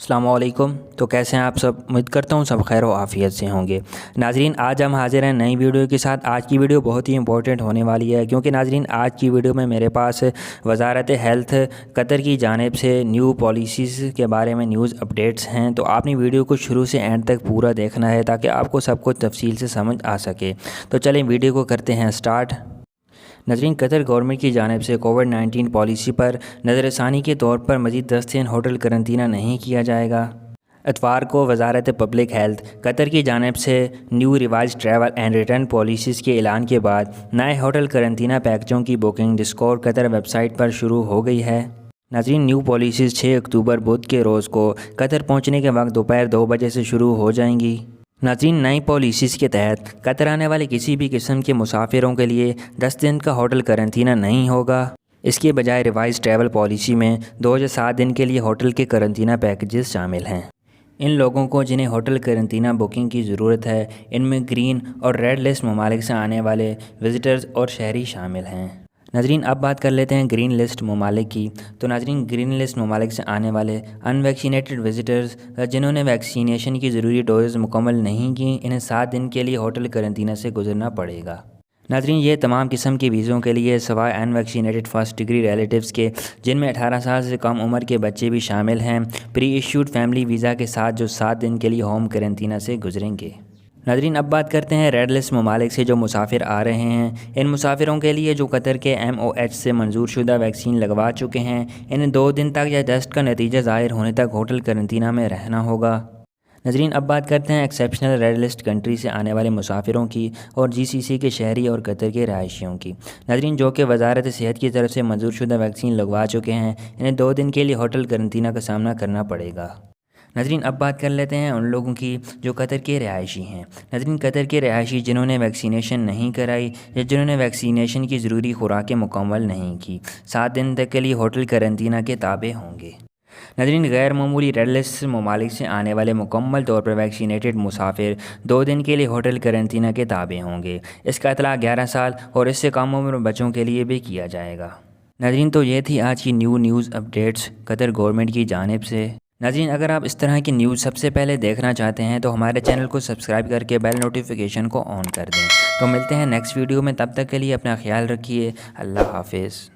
السلام علیکم۔ تو کیسے ہیں آپ سب؟ امید کرتا ہوں سب خیر و عافیت سے ہوں گے۔ ناظرین، آج ہم حاضر ہیں نئی ویڈیو کے ساتھ۔ آج کی ویڈیو بہت ہی امپورٹنٹ ہونے والی ہے، کیونکہ ناظرین آج کی ویڈیو میں میرے پاس وزارت ہیلتھ قطر کی جانب سے نیو پالیسیز کے بارے میں نیوز اپڈیٹس ہیں، تو آپ نے ویڈیو کو شروع سے اینڈ تک پورا دیکھنا ہے تاکہ آپ کو سب کچھ تفصیل سے سمجھ آ سکے۔ تو چلیں ویڈیو کو کرتے ہیں سٹارٹ۔ ناظرین، قطر گورنمنٹ کی جانب سے کووڈ-19 پالیسی پر نظر ثانی کے طور پر مزید 10 دن ہوٹل قرنطینہ نہیں کیا جائے گا۔ اتوار کو وزارت پبلک ہیلتھ قطر کی جانب سے new revised travel and return policies کے اعلان کے بعد نئے ہوٹل قرنطینہ پیکجوں کی بکنگ ڈسکور قطر ویب سائٹ پر شروع ہو گئی ہے۔ ناظرین، نیو پالیسیز 6 اکتوبر بدھ کے روز کو قطر پہنچنے کے وقت دوپہر 2 بجے سے شروع ہو جائیں گی۔ ناظرین، نئی پالیسیز کے تحت قطر آنے والے کسی بھی قسم کے مسافروں کے لیے 10 دن کا ہوٹل قرنطینہ نہیں ہوگا۔ اس کے بجائے ریوائز ٹریول پالیسی میں 2 یا 7 دن کے لیے ہوٹل کے قرنطینہ پیکجز شامل ہیں۔ ان لوگوں کو جنہیں ہوٹل قرنطینہ بکنگ کی ضرورت ہے، ان میں گرین اور ریڈ لسٹ ممالک سے آنے والے وزٹرز اور شہری شامل ہیں۔ ناظرین، اب بات کر لیتے ہیں گرین لسٹ ممالک کی۔ تو ناظرین، گرین لسٹ ممالک سے آنے والے ان ویکسینیٹڈ وزٹرز جنہوں نے ویکسینیشن کی ضروری ڈوز مکمل نہیں کی، انہیں 7 دن کے لیے ہوٹل قرنطینہ سے گزرنا پڑے گا۔ ناظرین، یہ تمام قسم کے ویزوں کے لیے سوائے ان ویکسینیٹڈ فرسٹ ڈگری ریلیٹیوز کے، جن میں 18 سال سے کم عمر کے بچے بھی شامل ہیں، پری ایشوڈ فیملی ویزا کے ساتھ جو 7 دن کے لیے ہوم قرنطینہ سے گزریں گے۔ ناظرین، اب بات کرتے ہیں ریڈ لسٹ ممالک سے جو مسافر آ رہے ہیں۔ ان مسافروں کے لیے جو قطر کے MOH سے منظور شدہ ویکسین لگوا چکے ہیں، انہیں 2 دن تک یا ٹیسٹ کا نتیجہ ظاہر ہونے تک ہوٹل قرنطینہ میں رہنا ہوگا۔ ناظرین، اب بات کرتے ہیں ایکسیپشنل ریڈ لسٹ کنٹری سے آنے والے مسافروں کی اور GCC کے شہری اور قطر کے رہائشیوں کی۔ ناظرین، جو کہ وزارت صحت کی طرف سے منظور شدہ ویکسین لگوا چکے ہیں، انہیں 2 دن کے لیے ہوٹل قرنطینہ کا سامنا کرنا پڑے گا۔ ناظرین، اب بات کر لیتے ہیں ان لوگوں کی جو قطر کے رہائشی ہیں۔ ناظرین، قطر کے رہائشی جنہوں نے ویکسینیشن نہیں کرائی یا جنہوں نے ویکسینیشن کی ضروری خوراکیں مکمل نہیں کی، 7 دن تک کے لیے ہوٹل قرنطینہ کے تابع ہوں گے۔ ناظرین، غیر معمولی ریڈ لسٹ ممالک سے آنے والے مکمل طور پر ویکسینیٹڈ مسافر 2 دن کے لیے ہوٹل قرنطینہ کے تابع ہوں گے۔ اس کا اطلاق 11 سال اور اس سے کم عمر بچوں کے لیے بھی کیا جائے گا۔ ناظرین، تو یہ تھی آج کی نیوز اپڈیٹس قطر گورنمنٹ کی جانب سے۔ ناظرین، اگر آپ اس طرح کی نیوز سب سے پہلے دیکھنا چاہتے ہیں تو ہمارے چینل کو سبسکرائب کر کے بیل نوٹیفیکیشن کو آن کر دیں۔ تو ملتے ہیں نیکسٹ ویڈیو میں، تب تک کے لیے اپنا خیال رکھیے۔ اللہ حافظ۔